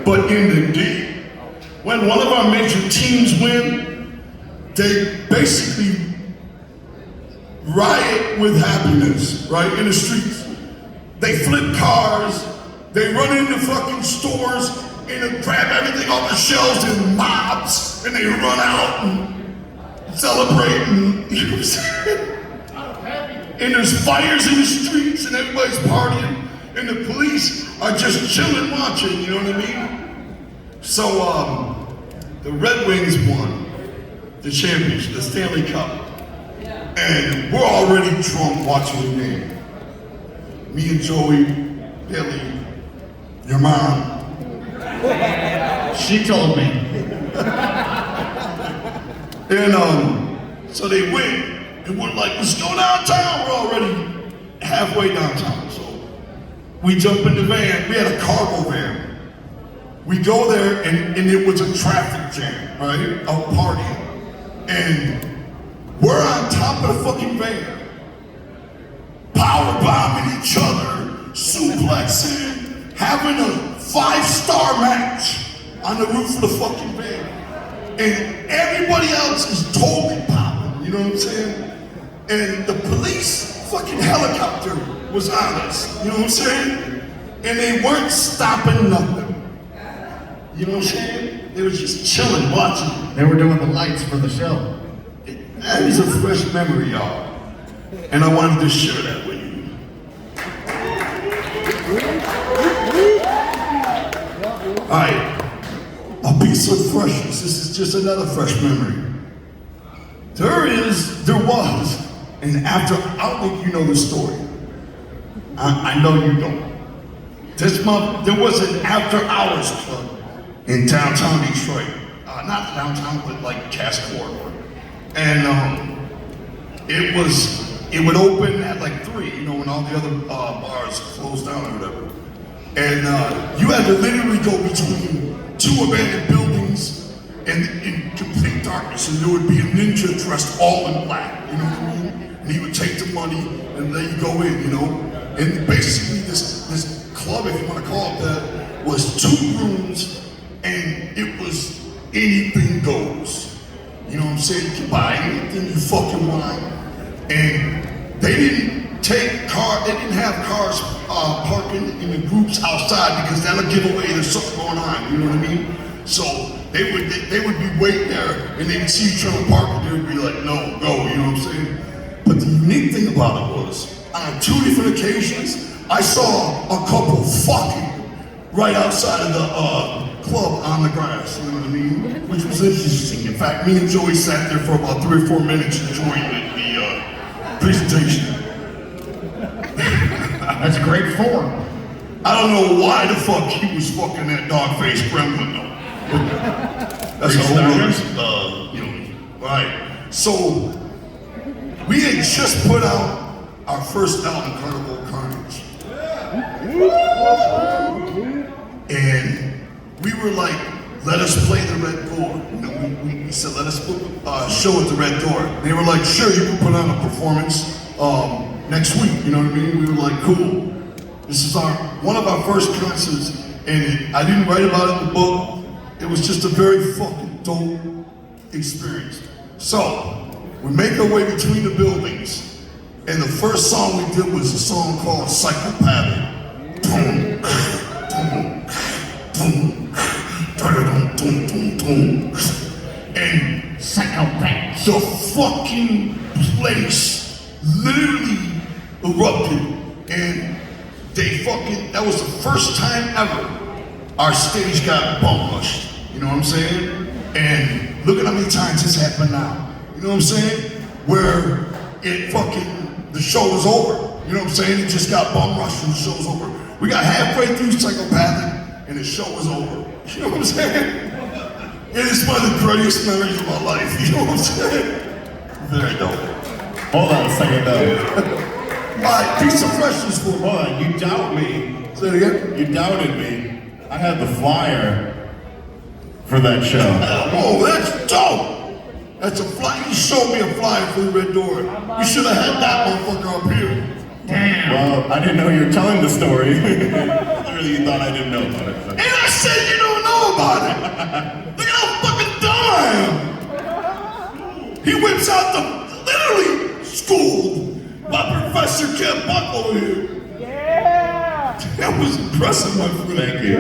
But in the D, when one of our major teams win, they basically riot with happiness, right, in the streets. They flip cars, they run into fucking stores, and they grab everything off the shelves in mobs, and they run out and celebrate, and, you know what I'm saying? And there's fires in the streets, and everybody's partying, and the police are just chilling watching, you know what I mean? So, the Red Wings won the championship, the Stanley Cup. And we're already drunk watching the game. Me and Joey, Billy, your mom. She told me. And so they win. And we're like, let's go downtown. We're already halfway downtown. So we jump in the van. We had a cargo van. We go there, and it was a traffic jam, right? A party. And we're on top of the fucking van, power bombing each other, suplexing, having a 5-star match on the roof of the fucking van. And everybody else is totally popping, you know what I'm saying? And the police fucking helicopter was on us, you know what I'm saying? And they weren't stopping nothing. You know what I'm saying? They were just chilling, watching. They were doing the lights for the show. That is a fresh memory, y'all. And I wanted to share that with you. All right, a piece of freshness. This is just another fresh memory. There was, and after, I don't think you know the story. I know you don't. This month, there was an after-hours club in downtown Detroit. Not downtown, but like Cass Corridor. And it would open at like 3, you know, when all the other bars closed down or whatever. And you had to literally go between 2 abandoned buildings and in complete darkness, and there would be a ninja dressed all in black, you know what I mean? And he would take the money and let you go in, you know? And basically this club, if you want to call it that, was 2 rooms, and it was anything goes. You know what I'm saying? You can buy anything you fucking want. And they didn't have cars parking in the groups outside because that'll give away there's something going on, you know what I mean? So they would be waiting there, and they would see you trying to park, and they would be like, no, go, you know what I'm saying? But the unique thing about it was, on 2 different occasions, I saw a couple fucking right outside of the club on the grass, you know what I mean? Which was interesting. In fact, me and Joey sat there for about 3 or 4 minutes enjoying the presentation. That's great form. I don't know why the fuck he was fucking that dog-faced gremlin though. That's a whole other, you know, right. So, we had just put out our first album, Carnival Carnage. And we were like, let us play the Red Door. You know, we said, let us put a show at the Red Door. And they were like, sure, you can put on a performance next week, you know what I mean? We were like, cool. This is one of our first concerts, and I didn't write about it in the book. It was just a very fucking dope experience. So, we make our way between the buildings, and the first song we did was a song called Psychopathic. Boom, boom, boom, boom, boom, boom. And Psychopath. the fucking place literally erupted, and that was the first time ever our stage got bum rushed. You know what I'm saying? And look at how many times this happened now. You know what I'm saying? Where the show was over. You know what I'm saying? It just got bum rushed and the show was over. We got halfway through Psychopathic and the show was over. You know what I'm saying? It is one of the greatest memories of my life. You know what I'm saying? Very dope. Hold on a second though. Alright, piece of freshness for me. Hold on, you doubt me. Say it again? You doubted me. I had the flyer for that show. Oh, that's dope. That's a flyer. You showed me a flyer for the Red Door. You should have had that motherfucker up here. Damn. Well, I didn't know you were telling the story. Clearly you thought I didn't know about it. And I said you don't know about it. Look at how fucking dumb I am. He whips out the literally schooled by Professor Ken Buckle here. Yeah! That was impressive, my friend. Thank you.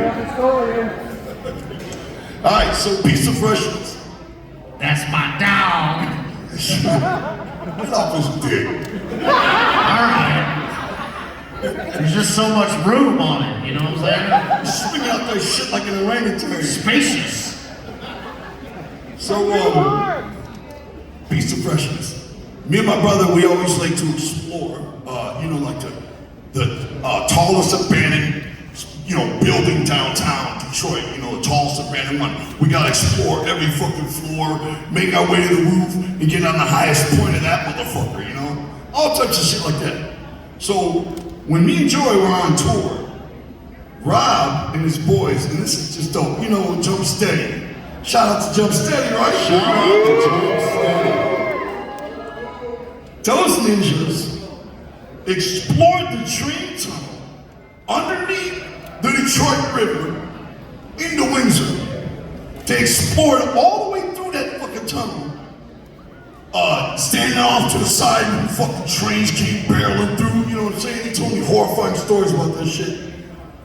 All right, so piece of freshness. That's my dog. Get off his dick. Alright. There's just so much room on it, you know what I'm saying? Swing out that shit like an orangutan. Spacious. So, piece of freshness. Me and my brother, we always like to explore, like the tallest abandoned, building downtown Detroit, the tallest abandoned one. We gotta explore every fucking floor, make our way to the roof, and get on the highest point of that motherfucker, All types of shit like that. So, when me and Joey were on tour, Rob and his boys, and this is just dope, Jump Steady. Shout out to Jump Steady, right? Shout out to Jump Steady. Those ninjas explored the train tunnel underneath the Detroit River into Windsor. They explored all the way through that fucking tunnel. Standing off to the side when fucking trains came barreling through, you know what I'm saying? They told me horrifying stories about that shit.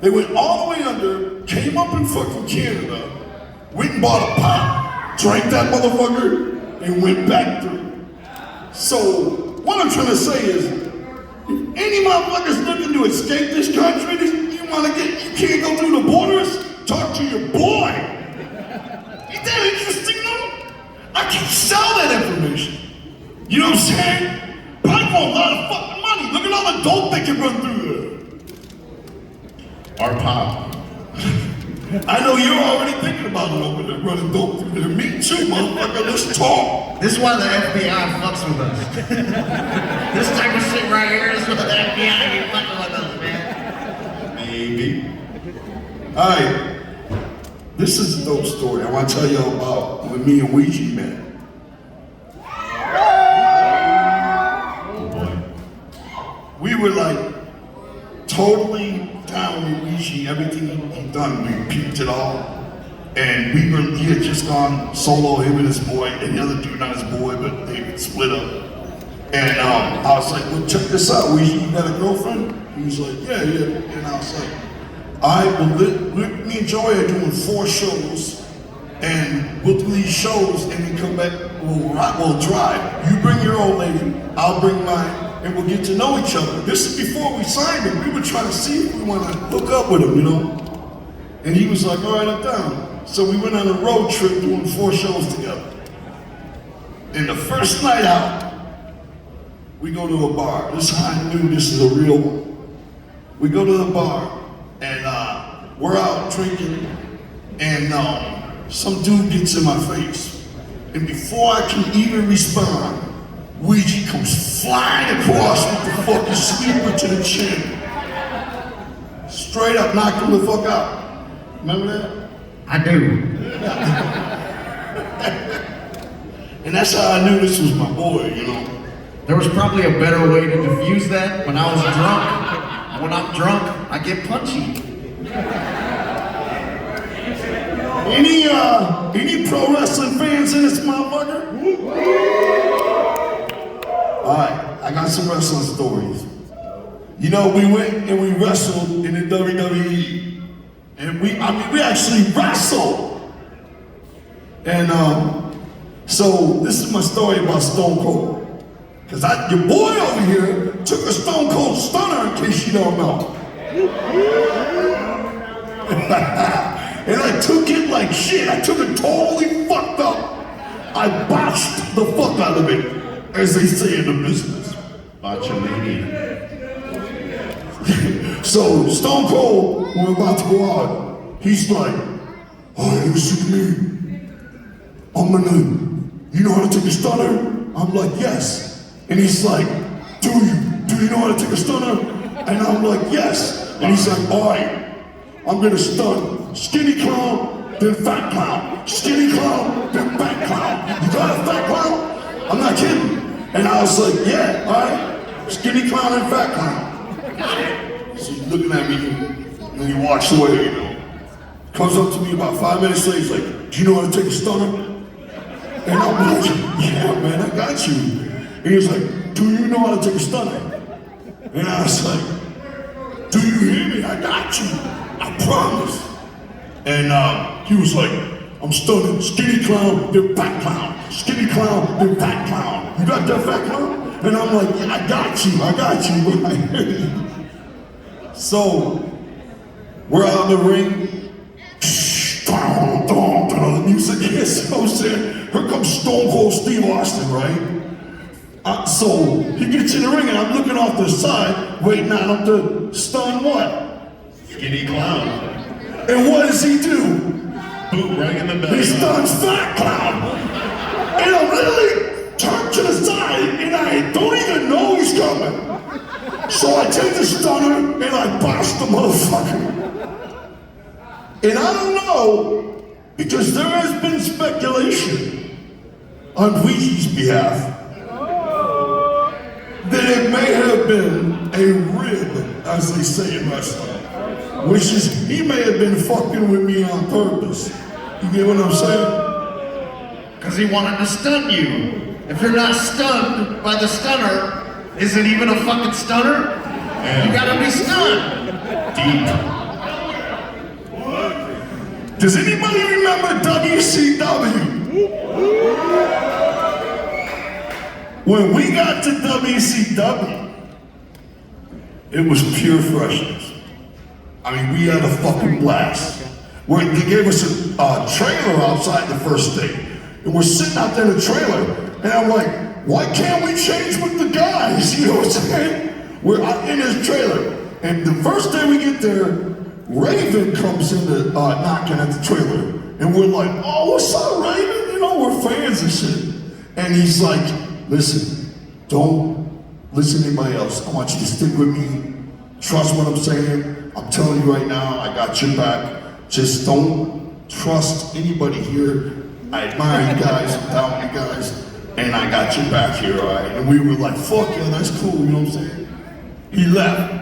They went all the way under, came up in fucking Canada, went and bought a pot, drank that motherfucker, and went back through. So, what I'm trying to say is, if any motherfuckers looking to escape this country, you can't go through the borders, talk to your boy. Ain't that interesting though? I can sell that information. You know what I'm saying? Probably for a lot of fucking money. Look at all the dope they can run through there. Our pop. I know you're already thinking about it over there, running dope through there. Me too, motherfucker. Let's talk. This is why the FBI fucks with us. This type of shit right here is why the FBI be fucking with us, man. Maybe. All right. This is a dope story. I want to tell you about when me and Ouiji met. Oh boy. We were like totally down with Ouija, everything he'd done, we peeped it all. And he had just gone solo, him and his boy, and the other dude, not his boy, but they split up. And I was like, well, check this out, Ouija, you got a girlfriend? He was like, yeah. And I was like, all right, well, me and Joey are doing 4 shows, and we'll do these shows, and then come back, we'll drive. You bring your old lady, I'll bring mine, and we'll get to know each other. This is before we signed him. We were trying to see if we want to hook up with him, And he was like, all right, I'm down. So we went on a road trip doing 4 shows together. And the first night out, we go to a bar. This is how I knew this is a real one. We go to the bar, and we're out drinking, and some dude gets in my face. And before I can even respond, Ouija comes flying across with the fucking sweeper to the chin. Straight up knocked him the fuck out. Remember that? I do. And that's how I knew this was my boy, There was probably a better way to diffuse that when I was drunk. When I'm drunk, I get punchy. Any pro wrestling fans in this motherfucker? Alright, I got some wrestling stories. We went and we wrestled in the WWE. And we actually wrestled. And so this is my story about Stone Cold. Cause your boy over here took a Stone Cold stunner, in case you don't know. And I took it like shit. I took it totally fucked up. I botched the fuck out of it, as they say in the business. Botchamania. So Stone Cold, when we're about to go out, he's like, oh, listen to me. You know how to take a stunner? I'm like, yes. And he's like, do you know how to take a stunner? And I'm like, yes. And he's like, all right, I'm gonna stun skinny clown, then fat clown. Skinny clown, then fat clown. You got a fat clown? I'm not kidding. And I was like, yeah, all right. Skinny clown and fat clown. So he's looking at me, and he walks away, comes up to me about 5 minutes later, he's like, do you know how to take a stunner? And I'm like, yeah, man, I got you. And he was like, do you know how to take a stunner? And I was like, do you hear me? I got you. I promise. And he was like, I'm stunning. Skinny clown, then fat clown. Skinny clown, then fat clown. You got that, fat clown? And I'm like, yeah, I got you. So, we're out in the ring. The music hits. So here comes Stone Cold Steve Austin, right? So he gets in the ring and I'm looking off the side, waiting on him to stun what? Skinny clown. And what does he do? Boot right in the belly. He stuns Fat Clown. And I literally turn to the side and I don't even know he's coming. So I take the stunner and I bosh the motherfucker. And I don't know, because there has been speculation on Ouiji's behalf that it may have been a rib, as they say in wrestling, which is he may have been fucking with me on purpose. You get what I'm saying? Because he wanted to stun you. If you're not stunned by the stunner, is it even a fucking stunner? Yeah. You gotta be stunned. Deep. Does anybody remember WCW? When we got to WCW, it was pure freshness. I mean, we had a fucking blast. They gave us a trailer outside the first day. And we're sitting out there in the trailer, and I'm like, why can't we change with the guys? You know what I'm saying? We're out in this trailer. And the first day we get there, Raven comes in knocking at the trailer. And we're like, oh, what's up, Raven? You know, we're fans and shit. And he's like, listen, don't listen to anybody else. I want you to stick with me. Trust what I'm saying. I'm telling you right now, I got your back. Just don't trust anybody here. I admire you guys, I'm down with you guys, and I got your back here, all right? And we were like, fuck yeah, that's cool, you know what I'm saying? He left.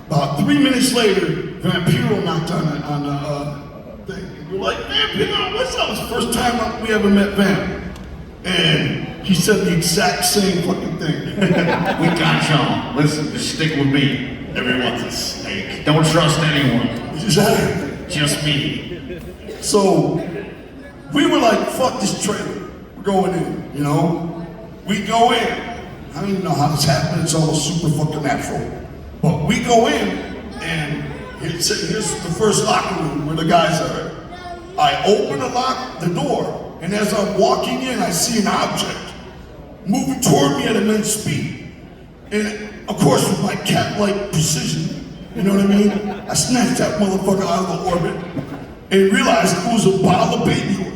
About 3 minutes later, Vampiro knocked on the thing. And we're like, Vampiro, what's up? It's the first time we ever met Vamp. And he said the exact same fucking thing. We got y'all. Listen, just stick with me. Everyone's a snake. Don't trust anyone. Exactly. Just me. So, we were like, fuck this trailer. We're going in, you know? We go in. I don't even know how this happened. It's all super fucking natural. But we go in, and here's the first locker room where the guys are at. I open the door, and as I'm walking in, I see an object moving toward me at immense speed. And of course, with my cat-like precision, you know what I mean? I snatched that motherfucker out of the orbit and realized it was a bottle of baby oil.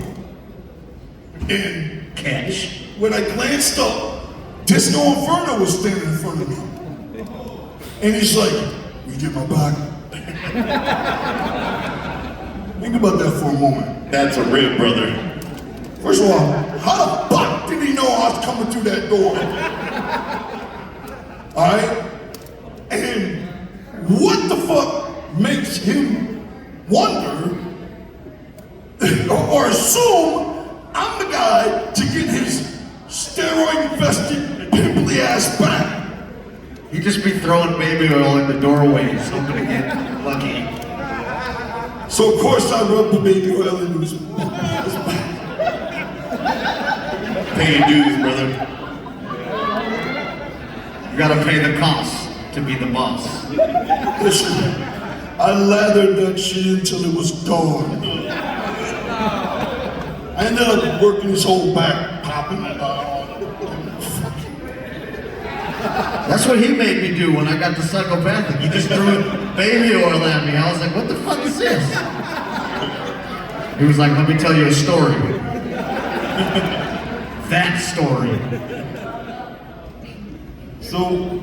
And Catch. when I glanced up, Disco Inferno was standing in front of me. And he's like, you get my back? Think about that for a moment. That's a rib, brother. First of all, how the fuck did he know I was coming through that door? Alright? And what the fuck makes him wonder or assume I'm the guy to get his steroid-infested, pimply ass back? You just be throwing baby oil in the doorways, hoping to get lucky. So of course I rubbed the baby oil into his back. Paying dues, brother. You gotta pay the cost to be the boss. Listen, I lathered that shit until it was gone. I ended up working his whole back, popping it out. That's what he made me do when I got the psychopathic. He just threw baby oil at me. I was like, what the fuck is this? He was like, let me tell you a story. That story. So,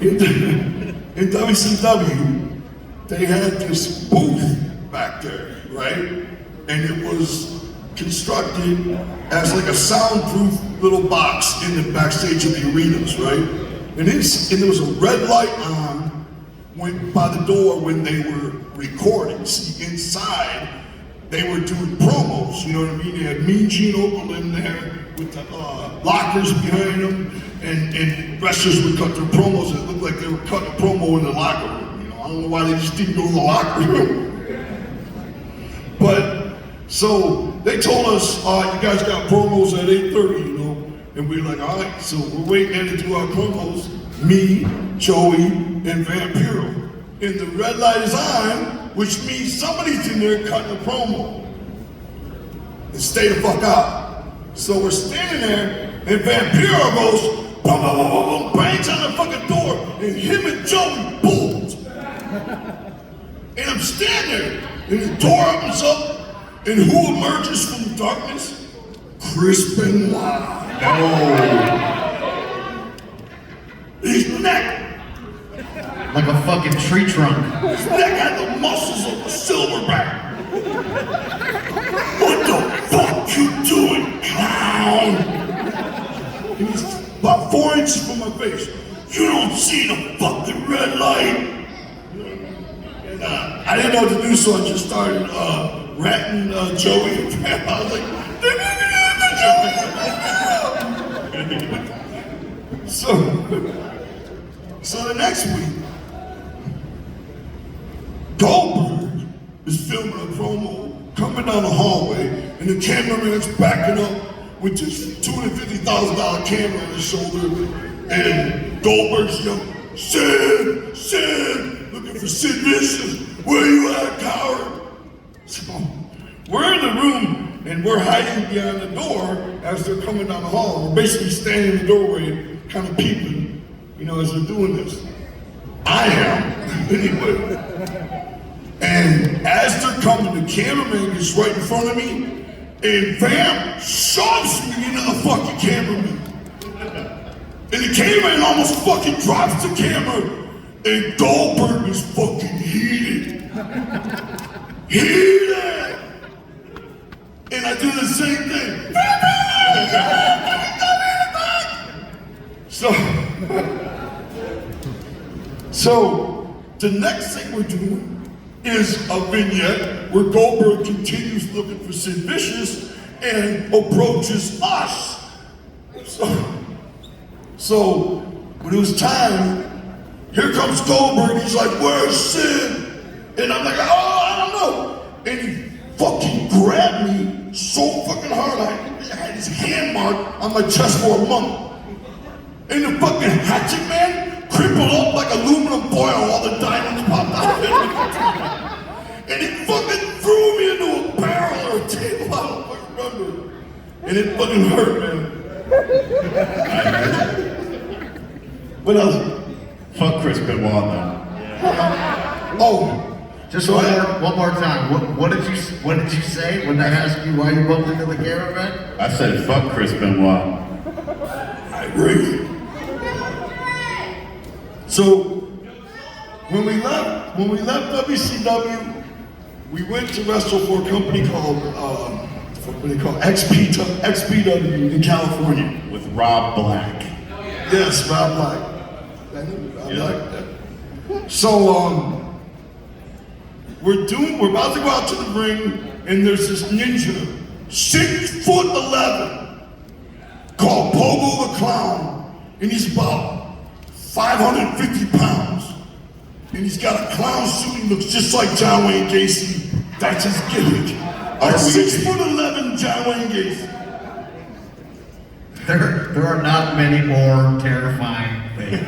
in WCW, they had this booth back there, right? And it was constructed as like a soundproof little box in the backstage of the arenas, right? And there was a red light on by the door when they were recording. See, inside they were doing promos, you know what I mean? They had Mean Gene Okerlund there with the lockers behind them, and wrestlers would cut their promos. It looked like they were cutting a promo in the locker room. You know, I don't know why they just didn't go to the locker room. But so they told us, you guys got promos at 8:30, you know, and we were like, all right. So we're waiting there to do our promos. Me, Joey, and Vampiro. And the red light is on, which means somebody's in there cutting a promo. And stay the fuck out. So we're standing there, and Vampiro goes, boom, boom, boom, boom, boom, bangs on the fucking door, and him and Joey booms. And I'm standing there, and the door opens up, and who emerges from the darkness? Chris Benoit. His neck, Like a fucking tree trunk. his neck had the muscles of a silverback. What the fuck you doing, clown? He was about 4 inches from my face. You don't see the fucking red light. And I didn't know what to do, so I just started ratting Joey. I was like, so the next week, Goldberg is filming a promo coming down the hallway, and the cameraman's backing up with this $250,000 camera on his shoulder, and Goldberg's yelling, Sid, looking for Sid Vicious, where you at, coward? So we're in the room, and we're hiding behind the door as they're coming down the hall. We're basically standing in the doorway, kind of peeping, you know, as they're doing this. I am, anyway. And as they're coming, the cameraman gets right in front of me, and Vamp shoves me into the fucking cameraman. And the cameraman almost fucking drops the camera, and Goldberg is fucking heated. Heated! And I do the same thing. So the next thing we're doing is a vignette where Goldberg continues looking for Sid Vicious and approaches us. So when it was time, here comes Goldberg. He's like, "Where's Sid?" And I'm like, "Oh, I don't know." And he fucking grabbed me so fucking hard, I had his hand mark on my chest for a month. And the fucking hatchet man crippled up like aluminum foil, all the diamonds popped out of it. And he fucking threw me into a barrel or a table, I don't fucking remember. And it fucking hurt, man. What else? Fuck Chris Benoit, though. Oh, Just one more time. What did you say when they asked you why you bumped into the cameraman? I said, fuck Chris Benoit. I agree. So when we left WCW, we went to wrestle for a company called what they call XPW in California. With Rob Black. Yes, Rob Black. I knew Rob Black. So we're about to go out to the ring, and there's this ninja, 6'11", called Pogo the Clown, and he's about 550 pounds. And he's got a clown suit, he looks just like John Wayne Gacy. That's his gimmick. A 6'11" John Wayne Gacy. There are not many more terrifying things.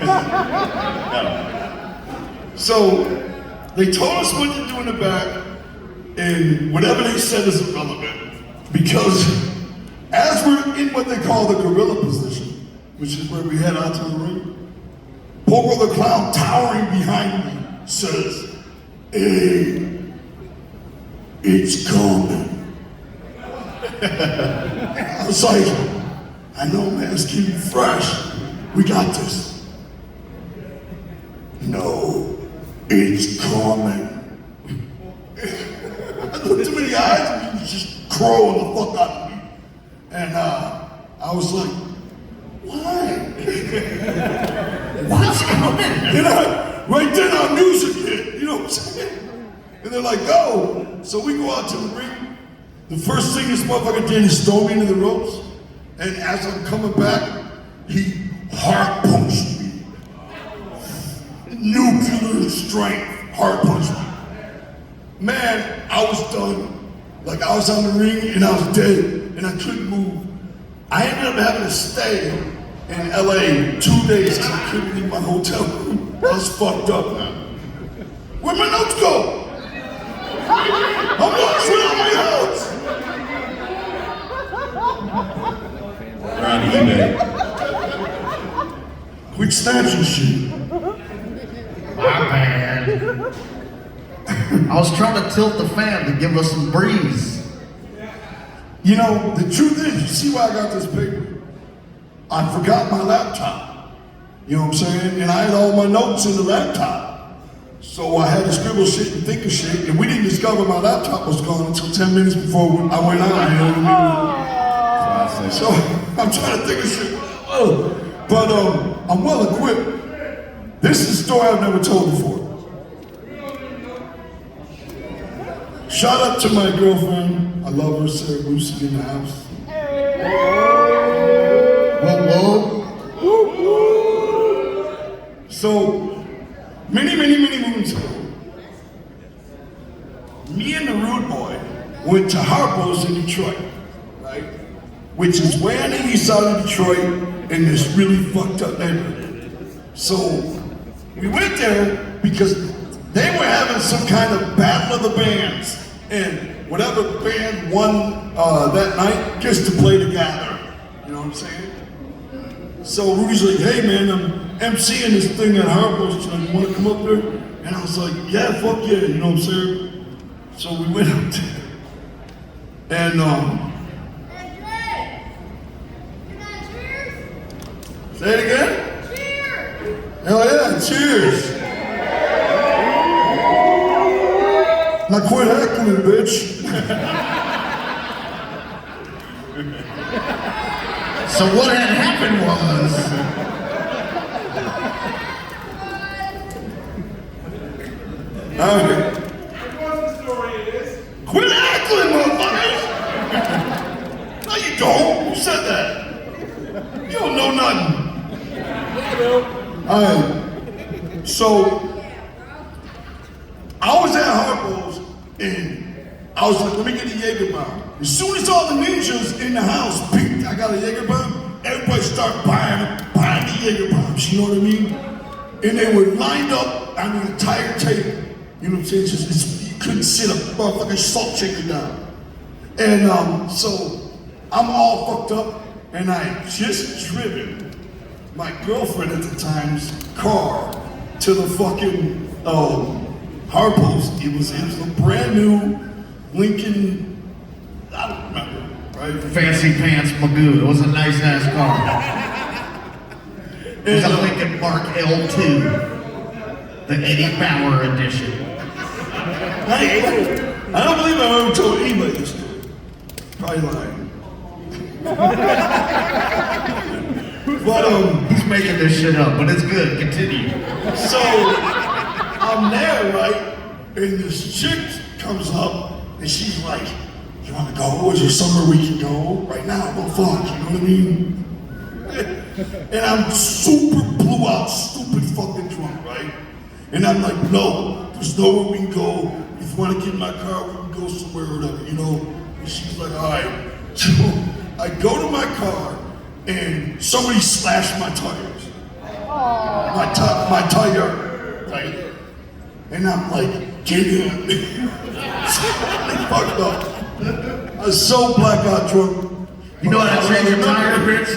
So they told us what to do in the back, and whatever they said is irrelevant. Because as we're in what they call the gorilla position, which is where we head out to the ring, Pogo the Clown, towering behind me, says, "Hey, it's coming." I was like, "I know, man, it's keeping fresh. We got this." "No, it's coming." I looked him in the eyes and he was just crowing the fuck out of me. And I was like, "Why?" "What's coming?" And right then our music hit, you know what I'm saying? And they're like, "Go." So we go out to the ring, The first thing this motherfucker did is throw me into the ropes, and as I'm coming back, he hard punched me. Nuclear strength hard punched me. Man, I was done. Like I was on the ring and I was dead and I couldn't move. I ended up having to stay in LA 2 days because I couldn't leave my hotel room. I was fucked up, man. Where'd my notes go? I'm lost without my notes! They're on eBay. Quit snatching shit. My bad. I was trying to tilt the fan to give us some breeze. You know, the truth is, you see why I got this paper? I forgot my laptop. You know what I'm saying? And I had all my notes in the laptop. So I had to scribble shit and think of shit, and we didn't discover my laptop was gone until 10 minutes before I went on. You know what I mean? Classic. So I'm trying to think of shit. But I'm well equipped. This is a story I've never told before. Shout out to my girlfriend. I love her, Sarah Lucy in the house. Whoa, whoa. So, many moons ago, me and the Rude Boy went to Harpo's in Detroit, right? Which is way on the east side of Detroit in this really fucked up neighborhood. So, we went there because they were having some kind of battle of the bands. And whatever band won that night gets to play together. You know what I'm saying? So Rudy's like, hey man, I'm emceeing this thing at Harpo's tonight. You want to come up there? And I was like, yeah, fuck yeah. You know what I'm saying? So we went up there. And say it again? Cheers! Hell yeah, cheers! Now quit heckling, bitch. So what had happened was, Alright. Quit heckling, motherfuckers! No, you don't. Who said that? You don't know nothing. Alright. So, I was at Harpo's and I was like, let me get a Jaeger bomb. As soon as all the ninjas in the house picked, I got a Jaeger bomb, everybody started buying the Jaeger bombs, you know what I mean? And they were lined up on the entire table. You know what I'm saying? You couldn't sit a motherfucking salt shaker down. And so I'm all fucked up and I just driven my girlfriend at the time's car to the fucking Harpo's. It was a brand new Lincoln, I don't remember, right? fancy pants Magoo. It was a nice ass car. It was a Lincoln Mark L2, the Eddie Bauer edition. I don't believe I've ever told anybody this story. Probably lying. But He's making this shit up, but it's good. Continue. so I'm there, right? And this chick comes up and she's like, you wanna go? Is there somewhere we can go? Right now, well fuck, you know what I mean? And I'm super blew out, stupid fucking drunk, right? And I'm like, no, there's nowhere we can go. If you wanna get in my car, we can go somewhere or whatever, you know? And she's like, all right. So I go to my car and somebody slashed my tires. My tire, right? And I'm like, get in. They fucked up. I was so blackout drunk. You know how to change your tire, bitch?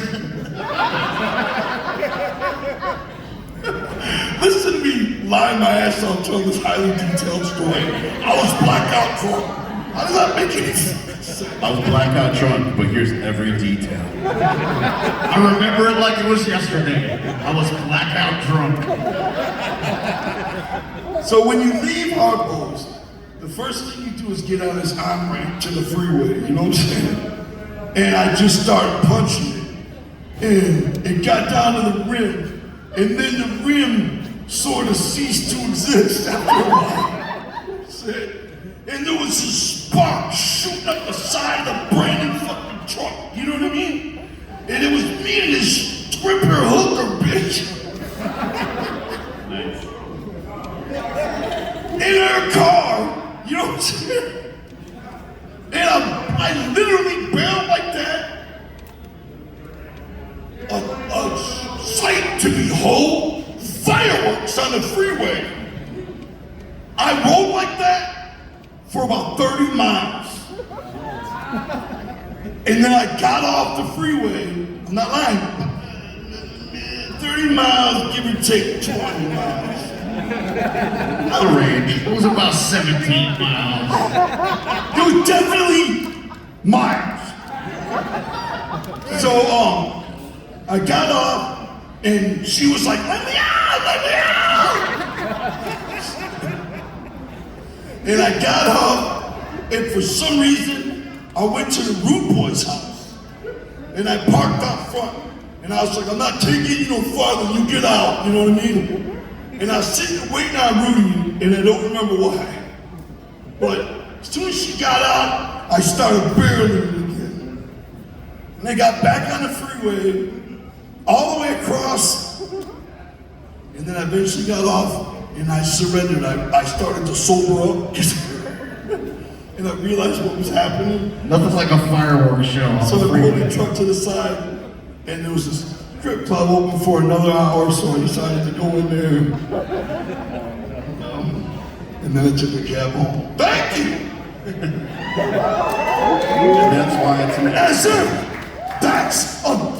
Listen to me lie my ass off telling this highly detailed story. I was blackout drunk. How does that make any sense? I was blackout drunk, but here's every detail. I remember it like it was yesterday. I was blackout drunk. So when you leave Harpo's, the first thing you do is get on this on-ramp to the freeway, you know what I'm saying? And I just started punching it. And it got down to the rim. And then the rim sort of ceased to exist after a while. And there was a spark shooting up the side of the brand new fucking truck. You know what I mean? And it was me and this stripper hooker bitch. Nice. In her car, you know what I'm saying? And I literally bailed like that. A sight to behold, fireworks on the freeway. I rode like that for about 30 miles. And then I got off the freeway, I'm not lying, 30 miles, give or take 20 miles. The range. It was about 17 miles. It was definitely miles. So, I got off and she was like, let me out, let me out. And I got off and for some reason, I went to the Rude Boy's house and I parked out front. And I was like, I'm not taking you no farther, you get out, you know what I mean? And I was sitting waiting on Rudy, and I don't remember why. But as soon as she got out, I started barreling again. And I got back on the freeway, all the way across, and then I eventually got off, and I surrendered. I started to sober up, and I realized what was happening. Nothing like a fireworks show. So I pulled the truck to the side, and there was this strip club open for another hour, so I decided to go in there. And then I took a cab home. Thank you! And that's why it's an Yes, sir! That's a